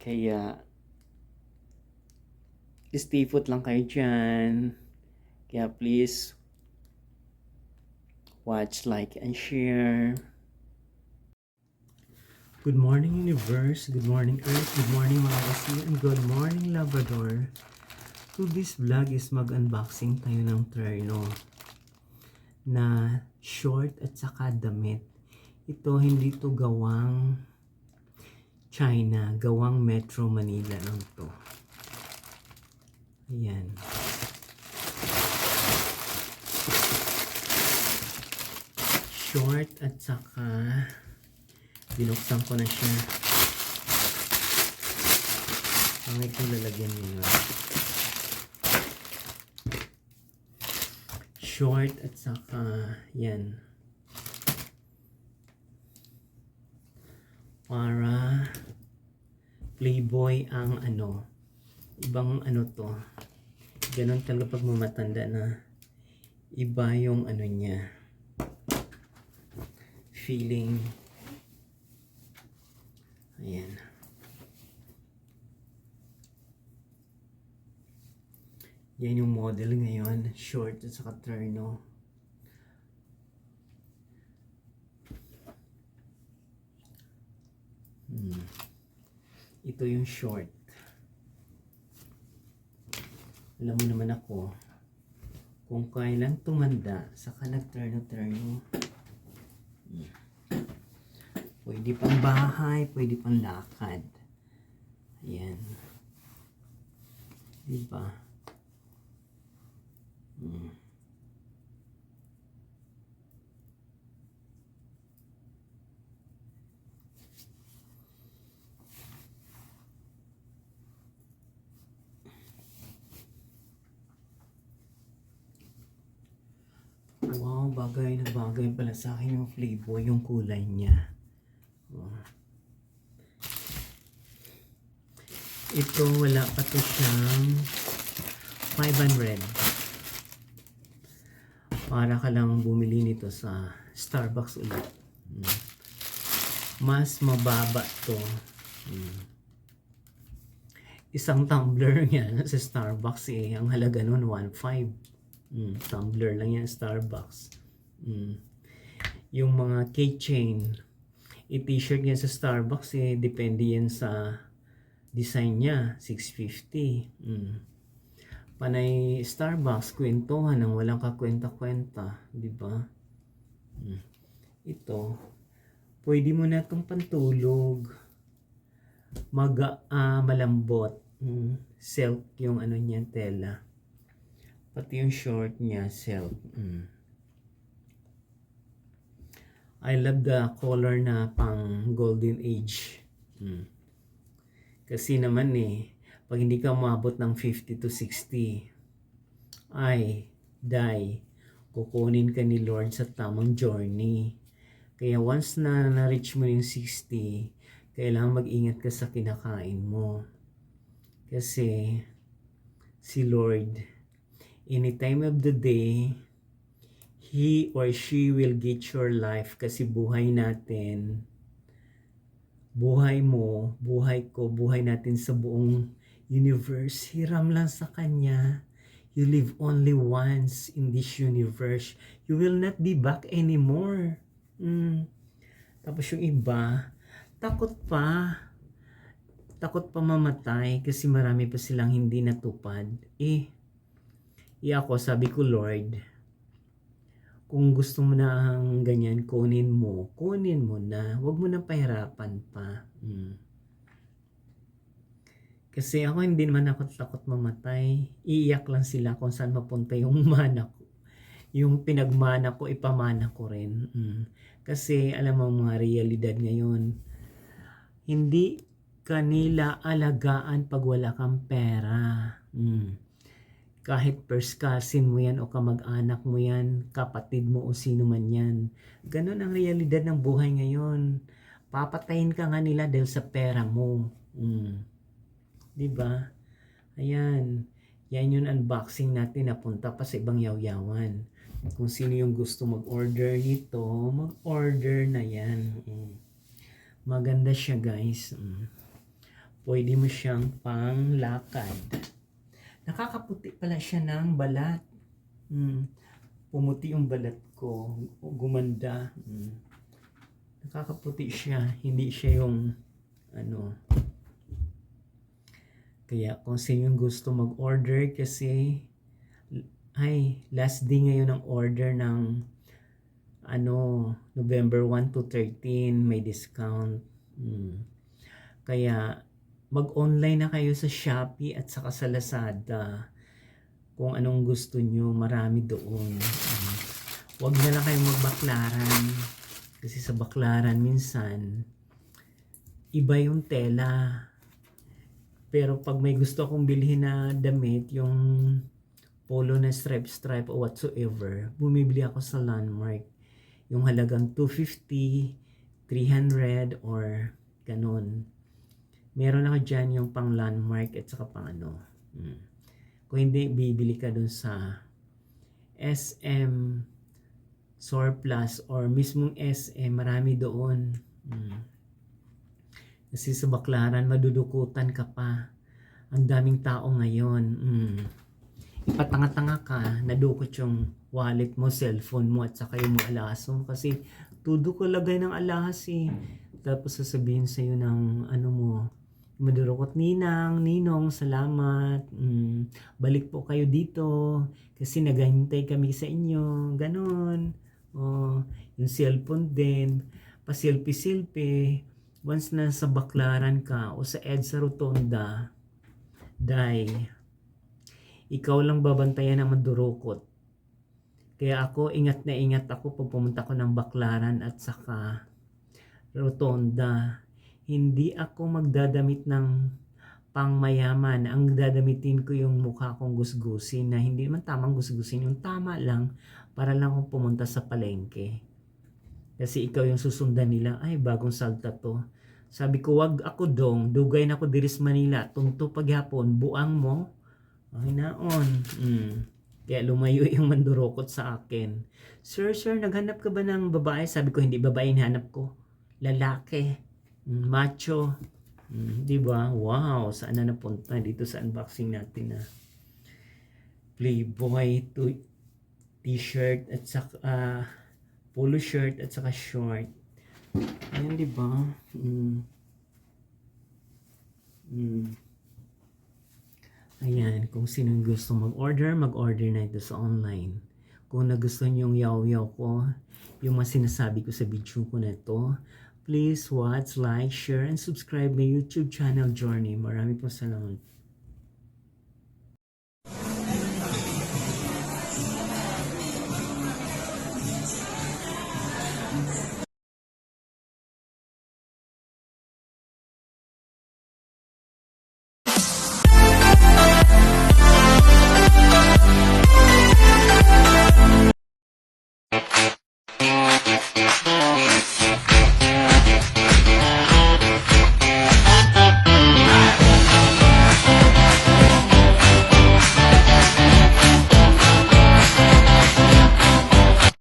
Kaya, stay put lang kayo dyan. Kaya please, watch, like, and share. Good morning, Universe. Good morning, Earth. Good morning, mga kasi. And good morning, Labrador. So, this vlog is mag-unboxing tayo ng terno na short at saka damit. Ito, hindi to gawang China. Gawang Metro Manila lang to. Ayan. Short at saka binuksan ko na siya. Pangit ko lalagyan nyo. Short at saka yan. Para Playboy ang ibang to. Ganon talaga pag mamatanda na iba yung niya. Feeling. Ayan. Yan yung model ngayon. Short at saka terno. Ito yung short. Alam mo naman ako, kung kailan tumanda, saka nag-terno-terno. Pwede pang bahay, pwede pang lakad. Ayan. Diba? Wow, bagay na bagay pala sa akin yung flavor, yung kulay niya. Ito, wala pa to siyang 500. Para ka lang bumili nito sa Starbucks ulit. Mas mababa to. Isang tumbler niya sa Starbucks ang halaga nun 1.5. Tumbler lang yan Starbucks. Yung mga keychain, i-t-shirt yan sa Starbucks depende yan sa design niya, 650. Panay Starbucks, kwentuhan ng walang kakwenta-kwenta, di ba? Ito, pwede mo na itong pantulog. Malambot. Silk yung niya, tela. Pati yung short niya, silk. I love the color na pang golden age. Kasi naman pag hindi ka umabot ng 50 to 60, ay, die. Kukunin ka ni Lord sa tamang journey. Kaya once na na-reach mo yung 60, kailangan mag-ingat ka sa kinakain mo. Kasi si Lord, any time of the day, He or she will get your life. Kasi buhay natin, buhay mo, buhay ko, buhay natin sa buong universe, hiram lang sa Kanya. You live only once in this universe. You will not be back anymore. Tapos yung iba, takot pa mamatay kasi marami pa silang hindi natupad. Ako, sabi ko, Lord, kung gusto mo na ang ganyan, kunin mo na. Huwag mo na pahirapan pa. Kasi ako, hindi naman ako takot mamatay. Iiyak lang sila kung saan mapunta yung mana ko. Yung pinagmana ko, ipamana ko rin. Kasi alam mo mga realidad ngayon, hindi kanila alagaan pag wala kang pera. Kahit first cousin mo yan o kamag-anak mo yan, kapatid mo o sino man yan. Ganun ang realidad ng buhay ngayon. Papatayin ka nga nila dahil sa pera mo. Diba? Ayan. Yan yung unboxing natin. Napunta pa sa ibang yawyawan. Kung sino yung gusto mag-order nito, mag-order na yan. Maganda siya, guys. Pwede mo siyang panglakad. Nakakaputi pala siya ng balat. Pumuti yung balat ko. Gumanda. Nakakaputi siya. Hindi siya yung Kaya kung sino yung gusto mag-order kasi last day ngayon ng order ng November 1 to 13 may discount. Kaya mag-online na kayo sa Shopee at saka sa Lazada. Kung anong gusto nyo, marami doon. Huwag na lang kayong magbaklaran. Kasi sa baklaran minsan, iba yung tela. Pero pag may gusto akong bilhin na damit, yung polo na stripe o whatsoever, bumibili ako sa Landmark. Yung halagang 250, 300 or ganun. Meron ako dyan yung pang Landmark at saka pang Kung hindi, bibili ka dun sa SM Surplus or mismong SM, marami doon. Kasi sa baklaran, madudukutan ka pa. Ang daming tao ngayon. Ipatanga-tanga ka, nadukot yung wallet mo, cellphone mo, at saka yung mga alahas mo. Kasi tudo ko lagay ng alahas eh. Tapos sasabihin sa'yo ng madurukot, Ninong, salamat. Balik po kayo dito. Kasi naghahintay kami sa inyo. Ganon. Yung cellphone din. Pa-selfie-selfie. Once na sa baklaran ka o sa EDSA Rotonda, ikaw lang babantayan ng madurukot. Kaya ako, ingat na ingat ako pag pumunta ko ng baklaran at saka Rotonda. Hindi ako magdadamit ng pangmayaman. Ang dadamitin ko yung mukha kong gusgusin na hindi naman tamang gusgusin. Yung tama lang para lang akong pumunta sa palengke. Kasi ikaw yung susundan nila, ay bagong salta to. Sabi ko, wag ako dong, dugay na ako diris Manila, tungto paghapon, buang mo, ay naon. Kaya lumayo yung mandurokot sa akin. Sir, naghanap ka ba ng babae? Sabi ko, hindi babae hinahanap ko. Lalaki. Macho. Diba? Wow, saan na napunta dito sa unboxing natin na Playboy t-shirt at saka polo shirt at saka short. Ayan, diba? Ayan, kung sino gusto mag-order na ito sa online. Kung nagustuhan nyo yung yaw-yaw ko, yung mga sinasabi ko sa video ko na ito, please watch, like, share, and subscribe my YouTube channel, Journey. Maraming po salamat.